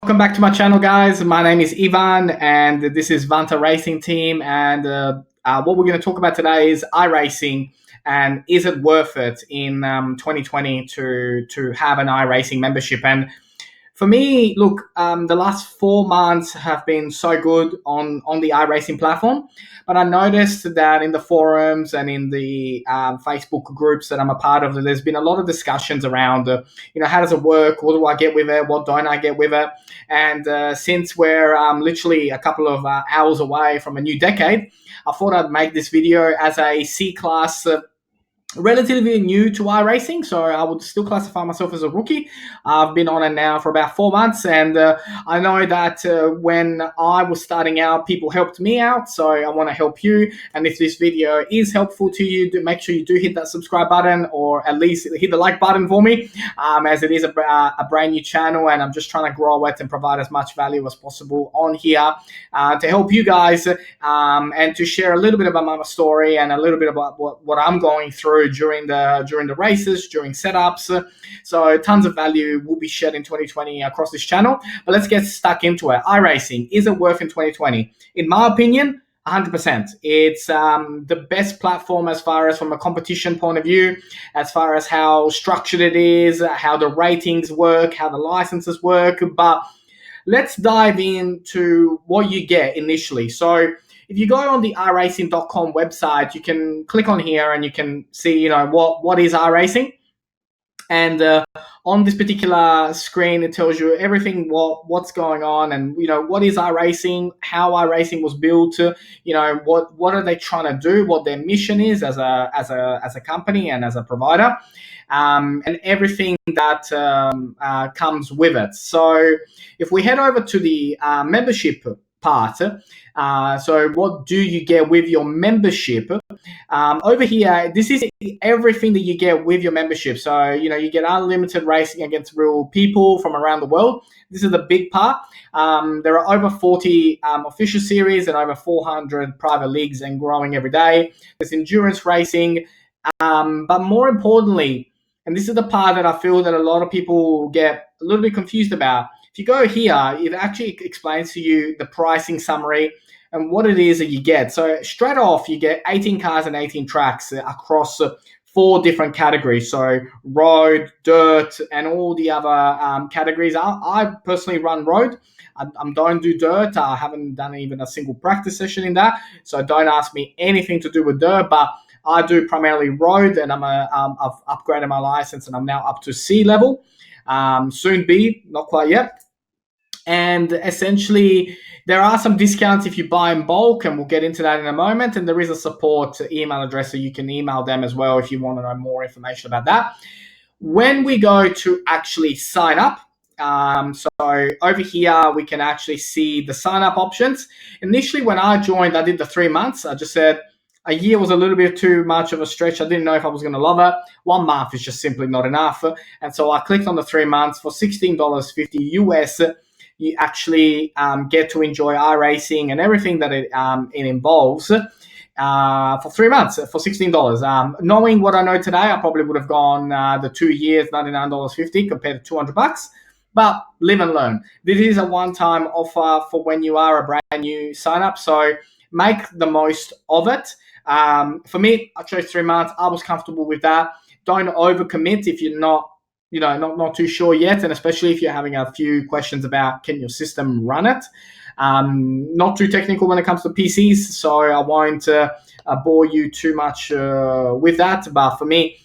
Welcome back to my channel, guys. My name is Ivan, and this is Vanta Racing Team. And what we're going to talk about today is iRacing, and is it worth it in 2020 to have an iRacing membership? And for me, look, the last 4 months have been so good on the iRacing platform, but I noticed that in the forums and in the Facebook groups that I'm a part of, there's been a lot of discussions around, how does it work? What do I get with it? What don't I get with it? And since we're literally a couple of hours away from a new decade, I thought I'd make this video as a C-class relatively new to iRacing, so I would still classify myself as a rookie. I've been on it now for about 4 months, and I know that when I was starting out, people helped me out, so I want to help you. And if this video is helpful to you, make sure you do hit that subscribe button, or at least hit the like button for me, as it is a brand new channel, and I'm just trying to grow it and provide as much value as possible on here to help you guys, and to share a little bit about my story and a little bit about what I'm going through during the races, during setups. So tons of value will be shared in 2020 across this channel. But let's get stuck into it. iRacing, is it worth in 2020? In my opinion, 100%. It's the best platform as far as from a competition point of view, as far as how structured it is, how the ratings work, how the licenses work. But let's dive into what you get initially. So if you go on the iRacing.com website, you can click on here and you can see, what is iRacing. And on this particular screen, it tells you everything, what's going on, and what is iRacing, how iRacing was built, what are they trying to do, what their mission is as a company and as a provider, and everything that comes with it. So if we head over to the membership part, so what do you get with your membership? Over here, this is everything that you get with your membership. So, you get unlimited racing against real people from around the world. This is the big part. There are over 40 official series and over 400 private leagues, and growing every day. There's endurance racing. But more importantly, and this is the part that I feel that a lot of people get a little bit confused about. If you go here, it actually explains to you the pricing summary and what it is that you get. So straight off, you get 18 cars and 18 tracks across 4 different categories. So road, dirt, and all the other categories. I personally run road. I don't do dirt. I haven't done even a single practice session in that. So don't ask me anything to do with dirt, but I do primarily road, and I've upgraded my license, and I'm now up to C level. Soon B, not quite yet. And essentially, there are some discounts if you buy in bulk, and we'll get into that in a moment. And there is a support email address, so you can email them as well if you want to know more information about that. When we go to actually sign up, so over here, we can actually see the sign up options. Initially, when I joined, I did the 3 months. I just said a year was a little bit too much of a stretch. I didn't know if I was going to love it. 1 month is just simply not enough. And so I clicked on the 3 months for $16.50 US. You actually get to enjoy iRacing and everything that it involves for 3 months for $16. Knowing what I know today, I probably would have gone the 2 years, $99.50 compared to $200. But live and learn. This is a one-time offer for when you are a brand new sign-up, so make the most of it. For me, I chose 3 months. I was comfortable with that. Don't overcommit if you're not too sure yet, and especially if you're having a few questions about can your system run it. Not too technical when it comes to PCs, so I won't bore you too much with that. But for me,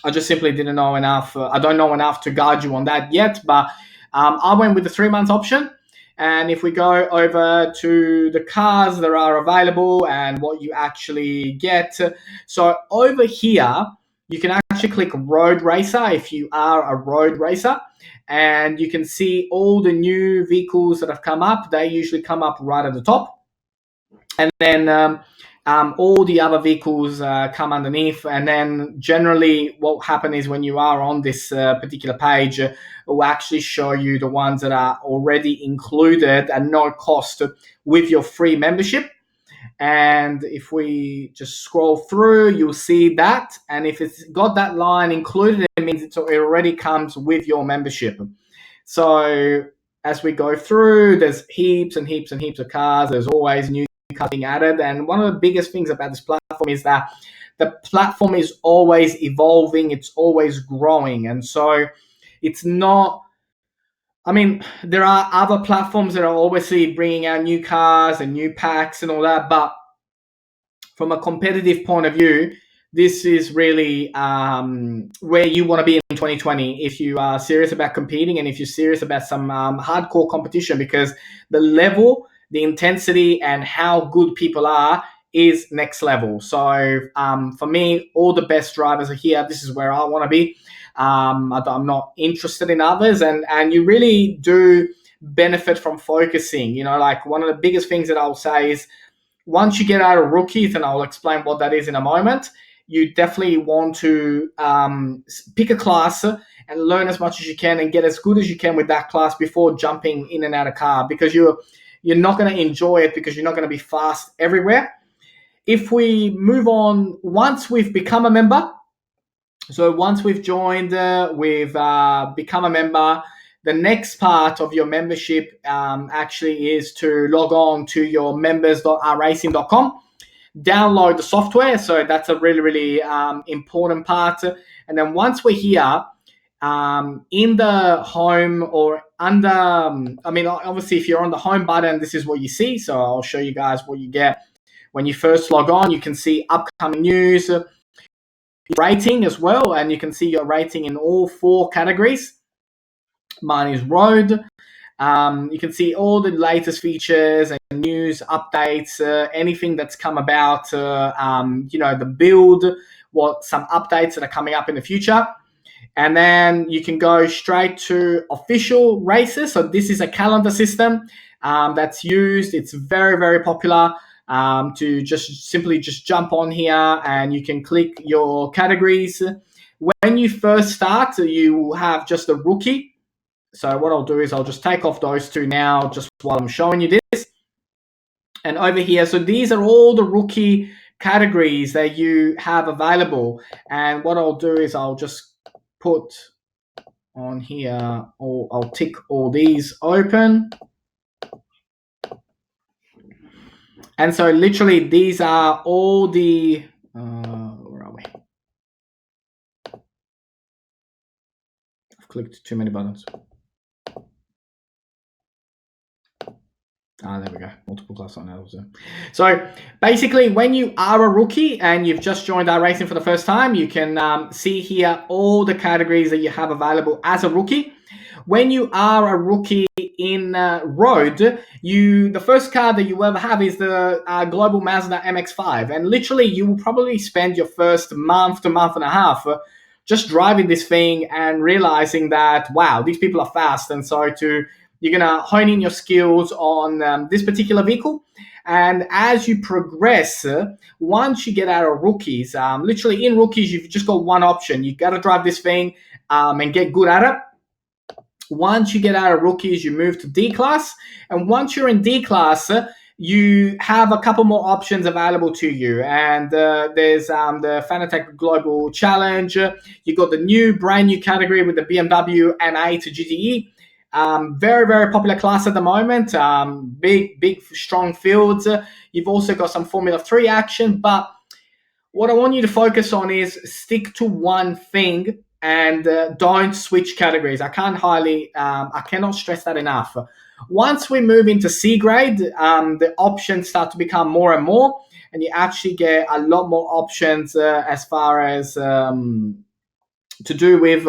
I just simply didn't know enough. I don't know enough to guide you on that yet, but I went with the 3 months option. And if we go over to the cars that are available and what you actually get, so over here, you can actually click Road Racer if you are a road racer, and you can see all the new vehicles that have come up. They usually come up right at the top, and then all the other vehicles come underneath. And then generally what happens is when you are on this particular page, it will actually show you the ones that are already included at no cost with your free membership. And if we just scroll through, you'll see that. And if it's got that line included, it means it already comes with your membership. So as we go through, there's heaps and heaps and heaps of cars. There's always new cars being added. And one of the biggest things about this platform is that the platform is always evolving, it's always growing. And so it's not, I mean, there are other platforms that are obviously bringing out new cars and new packs and all that, but from a competitive point of view, this is really where you want to be in 2020 if you are serious about competing and if you're serious about some hardcore competition, because the level, the intensity, and how good people are is next level. So for me, all the best drivers are here. This is where I want to be. I'm not interested in others, and you really do benefit from focusing. You know, like one of the biggest things that I'll say is, once you get out of rookies, and I'll explain what that is in a moment, you definitely want to pick a class and learn as much as you can and get as good as you can with that class before jumping in and out of car, because you're not going to enjoy it, because you're not going to be fast everywhere. If we move on, once we've become a member, so once we've joined, we've become a member, the next part of your membership actually is to log on to your members.racing.com, download the software. So that's a really, really important part. And then once we're here, in the home or under, I mean, obviously, if you're on the home button, this is what you see. So I'll show you guys what you get when you first log on. You can see upcoming news, rating as well, and you can see your rating in all 4 categories. Mine is road. You can see all the latest features and news updates, anything that's come about, the build, what some updates that are coming up in the future. And then you can go straight to official races. So this is a calendar system that's used. It's very, very popular. To just simply jump on here and you can click your categories. When you first start, you have just a rookie. So what I'll do is I'll just take off those 2 now, just while I'm showing you this. And over here, so these are all the rookie categories that you have available. And what I'll do is I'll just put on here, or I'll tick all these open. And so literally these are all the, where are we? I've clicked too many buttons. There we go. Multiple class on that. So basically, when you are a rookie and you've just joined iRacing for the first time, you can see here all the categories that you have available as a rookie. When you are a rookie in road, the first car that you will ever have is the Global Mazda MX-5. And literally, you will probably spend your first month to month and a half just driving this thing and realizing that, wow, these people are fast. And so you're going to hone in your skills on this particular vehicle. And as you progress, once you get out of rookies, literally in rookies, you've just got one option. You got to drive this thing and get good at it. Once you get out of rookies, you move to D class. And once you're in D class, you have a couple more options available to you. And there's the Fanatec Global Challenge. You got the brand new category with the BMW M8 GTE. Very, very popular class at the moment. Big, strong fields. You've also got some Formula 3 action. But what I want you to focus on is stick to one thing and don't switch categories. I cannot stress that enough. Once we move into C grade, the options start to become more and more, and you actually get a lot more options as far as to do with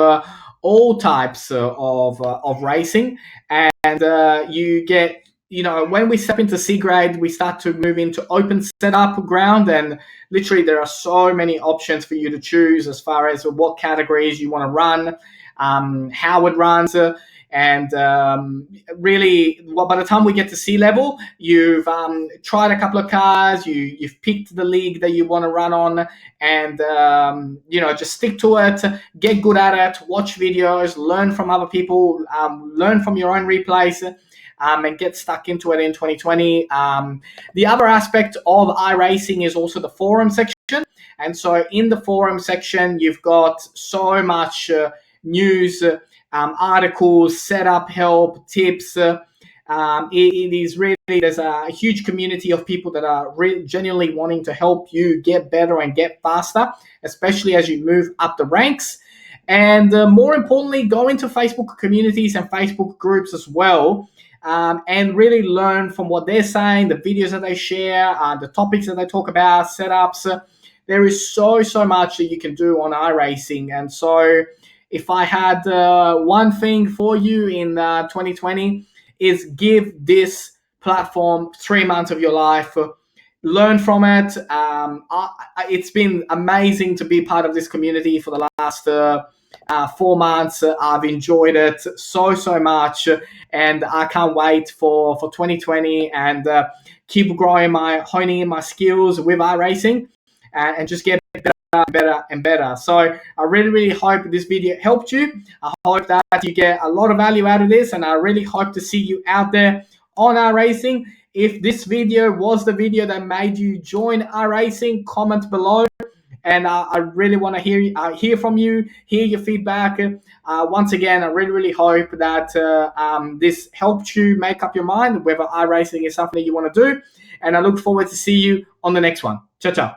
all types of racing. And you get, when we step into C grade, we start to move into open setup ground, and literally there are so many options for you to choose as far as what categories you want to run, how it runs, and really, by the time we get to C level, you've tried a couple of cars, you've picked the league that you want to run on, and just stick to it, get good at it, watch videos, learn from other people, learn from your own replays. And get stuck into it in 2020. The other aspect of iRacing is also the forum section. And so in the forum section, you've got so much news articles, setup help, tips. It is really, there's a huge community of people that are genuinely wanting to help you get better and get faster, especially as you move up the ranks. And more importantly, go into Facebook communities and Facebook groups as well, and really learn from what they're saying, the videos that they share, the topics that they talk about, setups. There is so much that you can do on iRacing. And so if I had one thing for you in 2020, is give this platform 3 months of your life. Learn from it. It's been amazing to be part of this community for the last 4 months. I've enjoyed it so much, and I can't wait for 2020 and keep growing honing in my skills with iRacing, and just get better and better. So I really hope this video helped you. I hope that you get a lot of value out of this, and I really hope to see you out there on iRacing. If this video was the video that made you join iRacing, comment below, and I really want to hear from you, hear your feedback. Once again, I really hope that this helped you make up your mind whether iRacing is something that you want to do, and I look forward to see you on the next one. Ciao.